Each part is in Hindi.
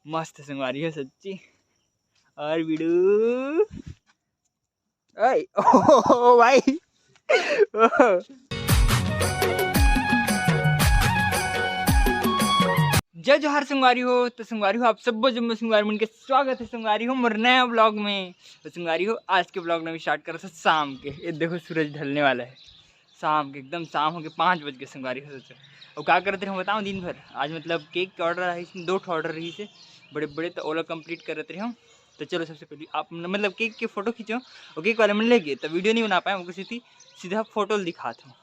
मस्त संगवारी हो सच्ची। और वीडियो ओ भाई जय जोहार संगवारी हो। तो संगवारी हो आप सब जब मैं संगवारी मन के स्वागत है संगवारी हो मोर नया ब्लॉग में। तो संगवारी हो आज के ब्लॉग में भी स्टार्ट कर शाम के। ये देखो सूरज ढलने वाला है शाम के, एकदम शाम हो गए 5 बज के संगवारी हो। और क्या करते रहे बताऊँ दिन भर आज मतलब केक के ऑर्डर आई, इसमें 2 ऑर्डर रही से बड़े बड़े, तो ओला कंप्लीट करते रहे। तो चलो सबसे पहले आप मतलब केक के फोटो खींचो और केक वाले मन ले गए तो वीडियो नहीं बना पाए, उनको सीधा फोटो दिखाता हूँ।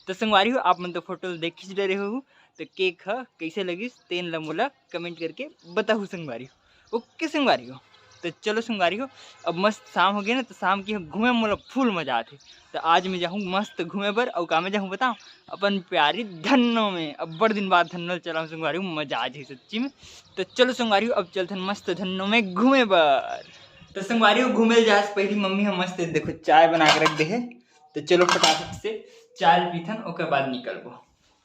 तो संगवारी हो आप मन तो फोटो देख खींच रहे हो, तो केक है कैसे लगी तेन ला मोला कमेंट करके बताओ संगवारी हो। ओके संगवारी हो, तो चलो संगवारी हो अब मस्त शाम हो गई ना, तो शाम की घूमे मोला फुल मजा आती। तो आज मैं जाऊँ मस्त घूमे पर, और का मैं जाऊँ बताऊँ अपन प्यारी धन्नो में। अब बड़े दिन बाद धन्नो चला संगवारी हो, मजा आ जाए सच्ची में। तो चलो संगवारी हो अब चलते मस्त धन्नो में घूमे पर। तो संगवारी हो घूमे जा पहली मम्मी हम मस्त देखो चाय बना के रख दे है। तो चलो फटाफट से चाय पीथन ओके बाद निकलबो।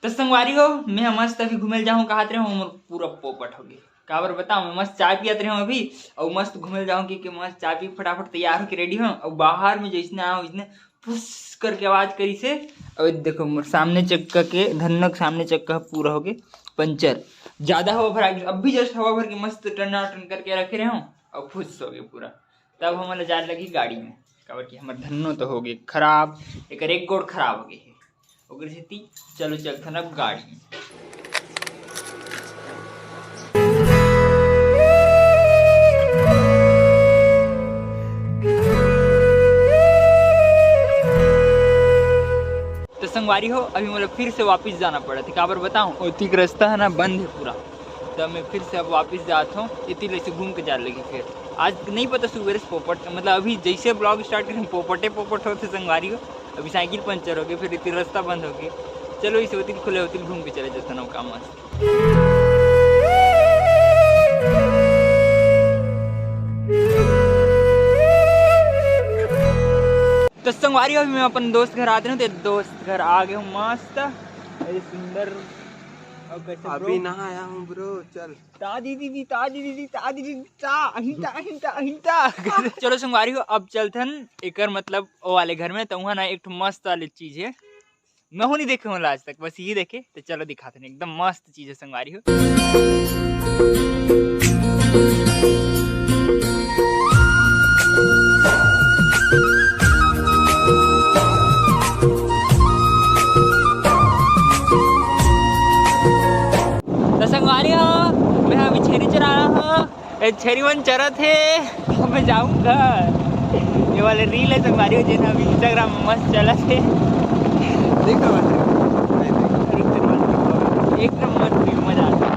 तो संगवारी हो मैं मस्त अभी घूमे जाऊँ कहा रहे पूरा पोपट हो गई काबर बताऊँ। मैं मस्त चाय पियत रहे अभी और मस्त घूमे जाऊँ कि मस्त चाय पी फटाफट तैयार होकर रेडी हूँ। और बाहर में जैसने आऊँ इसने फुस करके आवाज करी से। और देखो सामने चक्का के धन्नक सामने चक्का पूरा हो गए पंचर, ज्यादा हवा भरा। अब भी जस्ट हवा भर के मस्त टर्न करके रखे रहे हूँ और फुस हो गए पूरा। तब हमारा जा लगी गाड़ी में काबर कि हमारे धन्नो तो हो गए खराब, एक गोड़ खराब हो गई है ओकर से। चलो चलते अब गाड़ी में। तो संगवारी हो अभी मतलब फिर से वापस जाना पड़ा था काबर बताऊँ, उती का रास्ता है ना बंद है पूरा। तो मैं फिर से अब वापस जाता हूँ, इतनी से घूम के जा लगी। फिर आज नहीं पता सुबह से पोपट मतलब अभी जैसे ब्लॉग स्टार्ट करें पोपट होते संगवारी हो। अभी साइकिल पंचर हो गई, फिर इतनी रास्ता बंद हो गई। चलो इस होती खुले होती घूम के चले जाते ना काम मस्त। तो संगवारी अभी मैं अपन दोस्त घर आते हूँ, तो दोस्त घर आ गए हूँ मस्त सुंदर। अभी ना आया हूँ ब्रो, चल चलो संगवारी हो अब चलते हैं एक मतलब वो वाले घर में। तो वहाँ ना एक मस्त वाली चीज है, मैं हूँ नहीं देखे आज तक, बस ये देखे। तो चलो दिखाते हैं, एकदम मस्त चीज है संगवारी हो। संगवारी हो मैं अभी छेरी चरा रहा हूँ, छेरी वन चरा थे तो मैं जाऊँ घर। ये वाले रील है संगवारी हो जिन्हें अभी इंस्टाग्राम में मस्त चला थे, देखो एकदम मस्त मजा आता है।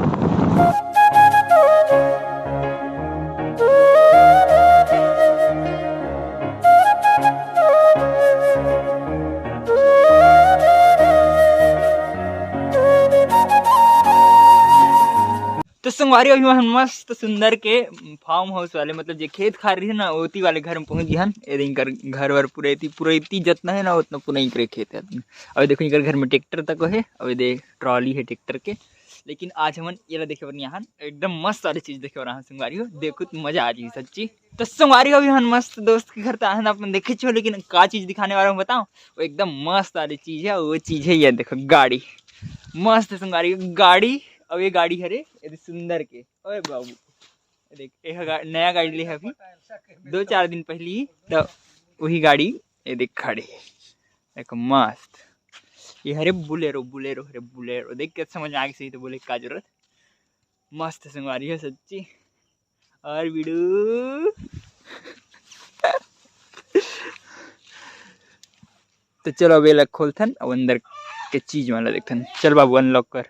तो संगवारी अभी हम मस्त सुंदर के फार्म हाउस वाले मतलब जो खेत खा रही है ना ओती वाले घर में पहुंच गए हन। इनकर घर वर पूरा इतनी जितना है ना उतना पूरा इनकर खेत है। अब देखो इनकर घर में ट्रैक्टर तक है, अब देख ट्रॉली है ट्रैक्टर के। लेकिन आज हम ये देखे बन यहाँ एकदम मस्त वाली चीज देखे रहा संगवारी हो, देखो तो मजा आ जाएगी सच्ची। तो संगवारी अभी हम मस्त दोस्त के घर तो आए अपन देखे छो, लेकिन का चीज दिखाने वाला हूँ बताऊँ, वो एकदम मस्त वाली चीज है। वो चीज है ये देखो गाड़ी, मस्त संगवारी गाड़ी। अब ये गाड़ी हरे सुंदर के, ओए बाबू देख नया गाड़ी ले अभी 2-4 दिन पहले ही, तो वही गाड़ी ये देख खड़े एक मस्त। ये हरे बुलेरो देख के समझ आ गई सही। तो बोले का जरूरत मस्त संगवारी है सच्ची। और वीडियो तो चलो अब ये खोलथन और अंदर के चीज वाला देखथन। चल बाबू अनलॉक कर,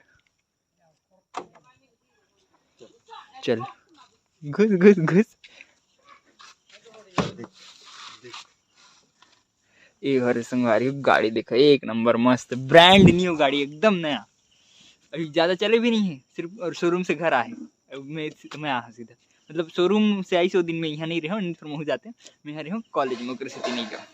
चल घुस। एक हरे संगवारी गाड़ी देखो एक नंबर मस्त ब्रांड न्यू गाड़ी एकदम नया, अभी ज्यादा चले भी नहीं है, सिर्फ और शोरूम से घर आए। मैं आ सीधा मतलब शोरूम से आई 100 दिन में यहाँ नहीं रहा हूँ, फिर जाते हैं मैं यहाँ रही हूँ कॉलेज में सिटी नहीं जाऊँ।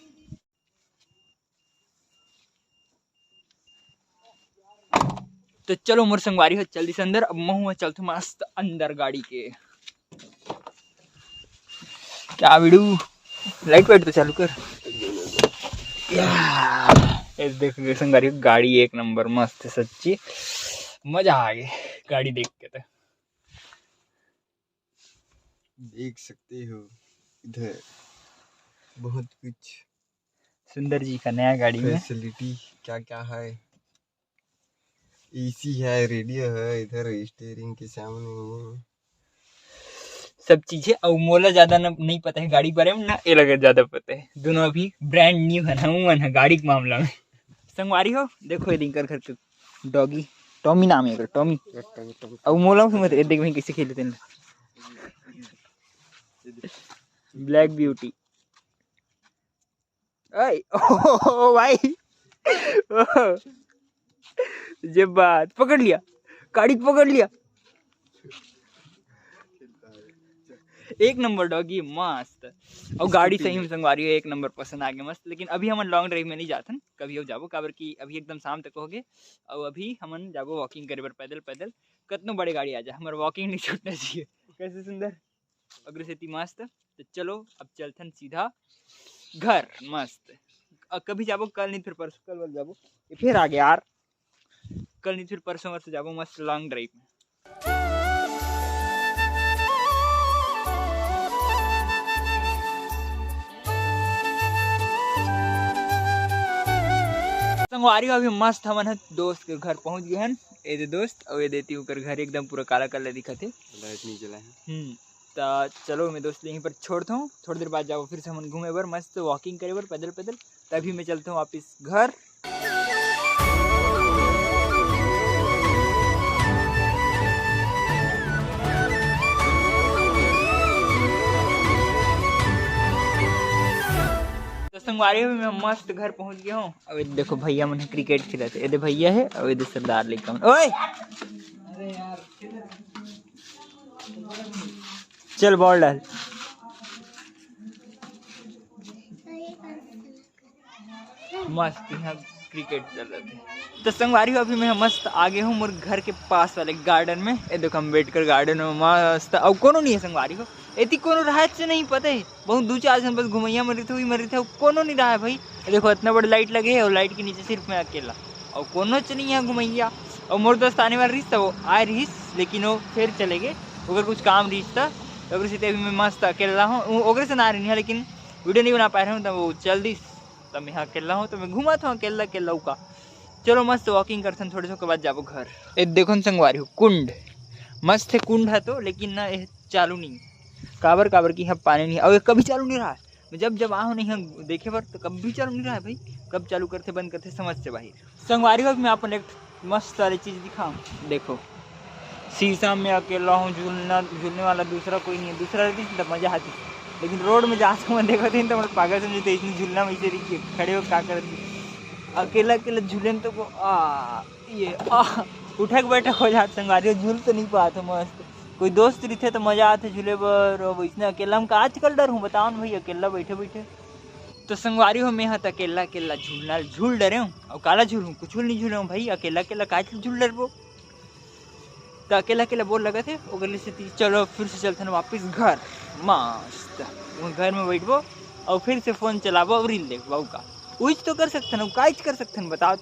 तो चलो मोर संगवारी हो जल्दी से अंदर। अब मैं चलते मस्त अंदर गाड़ी के। क्या बिड़ू लाइट वाइट तो चालू कर। देखो संगवारी गाड़ी एक नंबर मस्त है, सच्ची मजा आ गया गाड़ी देख के। तो देख सकते हो इधर बहुत कुछ सुंदर जी का नया गाड़ी में फैसिलिटी क्या क्या है। एसी है, रेडियो है, इधर स्टीयरिंग के सामने सब चीजें। और मोला ज्यादा नहीं पता है गाड़ी के बारे में ना, ये लगा ज्यादा पता है। दोनों अभी ब्रांड न्यू है ना गाड़ी के मामला में। संगवारी हो देखो ये रिंकर घर के डॉगी टॉमी नाम है टॉमी। और मोला समझ देख भाई कैसे खेलते हैं। ब्लैक ब्यूटी ओ भाई जब बात पकड़ लिया, गाड़ी पकड़ लिया। एक नंबर डॉगी मस्त। और गाड़ी सही में संगवारी हो एक नंबर पसंद आ गया मस्त। लेकिन अभी हम लॉन्ग ड्राइव में नहीं जाते, कभी हो जाबो काबर की अभी एकदम शाम तक हो गए। और अभी हम जाबो वॉकिंग करे बर पैदल पैदल। कितनो बड़े गाड़ी आ जाए हमारा वॉकिंग नहीं छूटना चाहिए। कैसे सुंदर अग्रसेती मस्त। तो चलो अब चलते सीधा घर मस्त। कभी जाबो कल नहीं फिर परसों, कल जाबो फिर आ गया यार। कल नहीं फिर परसों से जाबो मस्त लॉन्ग ड्राइव में। संगवारी अभी मस्त हमन दोस्त के घर पहुंच गए हैं। ये दे दोस्त और ये देती हूँ घर एकदम पूरा काला काला दिखा थे, लाइट नहीं जला है। तो चलो मैं दोस्त यहीं पर छोड़ता हूँ। थोड़ी देर बाद जाओ फिर से हम घूमे बर मस्त वॉकिंग करे बर पैदल पैदल। तभी मैं चलता हूँ वापिस घर। तो संगवारी में मैं मस्त घर पहुंच गया हूँ। अब देखो भैया मन क्रिकेट खेलते, ये भैया है और ये सरदार लेकर ओए चल बॉल डाल। मस्त यहाँ क्रिकेट चल रहे थे। तो संगवारी अभी मैं मस्त आ गया हूँ मोर घर के पास वाले गार्डन में। ये देखो हम बैठ कर गार्डन में मस्त। और कोनो नहीं है संगवारी को इतनी कोनो राहत से नहीं पता है। बहुत दो चार जन बस घुमैया मरी थे कोनो नहीं रहा है भाई। देखो इतना बड़ा लाइट लगे है और लाइट के नीचे सिर्फ मैं अकेला और कोनो च नहीं है घुमैया। और मोर दोस्त आने वाला रहीस वो आए रहीस, लेकिन वो फिर चले गए अगर कुछ काम रहीस था। अगर से अभी मैं मस्त अकेला हूँ ओकरे से ना रही है, लेकिन वीडियो नहीं बना पा रहा हूँ। तो वो चल दी तब मैं अकेला हूँ तो मैं घुमा था अकेला अकेला का। चलो मस्त वॉकिंग करते हैं थोड़े के बाद जाबो घर। एक देखो संगवारी हो कुंड मस्त है, कुंड है तो लेकिन ना ये चालू नहीं काबर काबर की यहाँ पानी नहीं। और कभी चालू नहीं रहा है। मैं जब जब आऊँ नहीं देखे पर तो कभी चालू नहीं रहा है भाई। कब चालू करते बंद करते समझ से बाहर। संगवारी हो मैं आपको एक मस्त सारी चीज़ दिखाऊँ। देखो शीशा में अकेला हूँ, झूलने वाला दूसरा कोई नहीं है। दूसरा रहती तो मजा आती, लेकिन रोड में जाते मैं देखो थे तो पागल समझते इतनी झूलना में से रही खड़े हो क्या करती अकेला अकेला झूले तो को उठक बैठक हो जाते। संगवारी झूल तो नहीं पाते मस्त। कोई दोस्त रहते तो मजा आते झूले पर। वैसने अकेला हम आजकल डर हूँ बताओ ना भाई अकेला बैठे बैठे। तो संगवारी हो मैं तो अकेला अकेला झूलना झूल डरे हूँ और काला झूल हूँ कुछ नहीं झूले हूँ भाई। अकेला अकेला काज झूल डर वो तो अकेला अकेला बोल लगा थे अगले से चलो फिर से चलते ना वापस घर मस्त। घर में बैठबो और फिर से फोन चलाबो और रील देखबो का उच तो कर सकते ना काज कर सकते ना बताओ।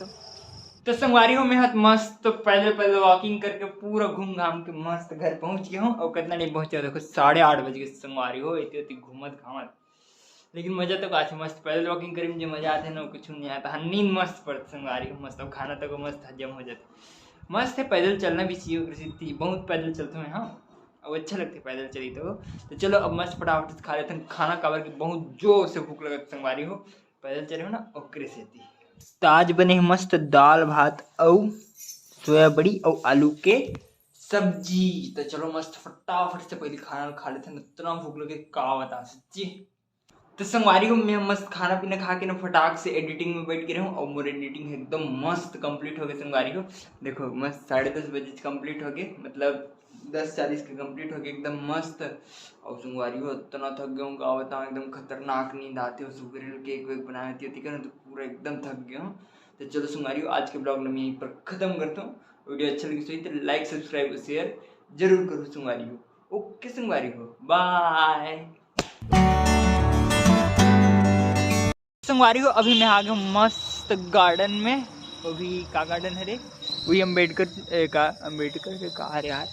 तो संगवारी हो मैं हाथ मस्त तो पैदल पैदल वॉकिंग करके पूरा घूम घाम के मस्त घर पहुंच गया हूँ। और कितना नहीं पहुंचा देखो 8:30 बज गए। संगवारी हो इतनी घूमत घामत, लेकिन मजा तो काफी मस्त पैदल वॉकिंग करे में जो मजा आते ना कुछ नहीं आता। नींद मस्त पड़ती संगवारी हो मस्त। और खाना तक मस्त हजम हो जाता मस्त है। पैदल चलना भी चाहिए, बहुत पैदल चलते हैं हाँ और अच्छा लगता है पैदल चली तो चलो अब मस्त फटाफट खा लेते हैं खाना काबर के बहुत जोर से भूख लगा। संगवारी हो पैदल चले हो ना ओकरे से तो आज बने मस्त दाल भात और सोयाबड़ी और आलू के सब्जी। तो चलो मस्त फटाफट से पहले खाना खा लेते हैं, इतना भूख लगे का बता सच्ची। तो संगवारी को मैं मस्त खाना पीना खा के ना फटाक से एडिटिंग में बैठ गया हूँ। और मोर एडिटिंग एकदम मस्त कंप्लीट हो गई। संगवारी को देखो मस्त 10:30 बजे कंप्लीट हो गए, मतलब 10:40 के कंप्लीट हो गए एकदम मस्त। और संगवारी को इतना थक गया हूँ का बताऊँ, एकदम खतरनाक नींद आती है। सुबह केक वेक बनाई थी ना तो पूरा एकदम थक गया हूँ। तो चलो संगवारी आज के ब्लॉग में मैं यहीं पर ख़त्म करता हूँ। वीडियो अच्छा लगे तो लाइक सब्सक्राइब और शेयर जरूर करो संगवारी हो। ओके संगवारी हो, बाय संगवारी हो। अभी मैं आ गया मस्त गार्डन में। अभी का गार्डन है रे, वही अम्बेडकर का, अम्बेडकर का यार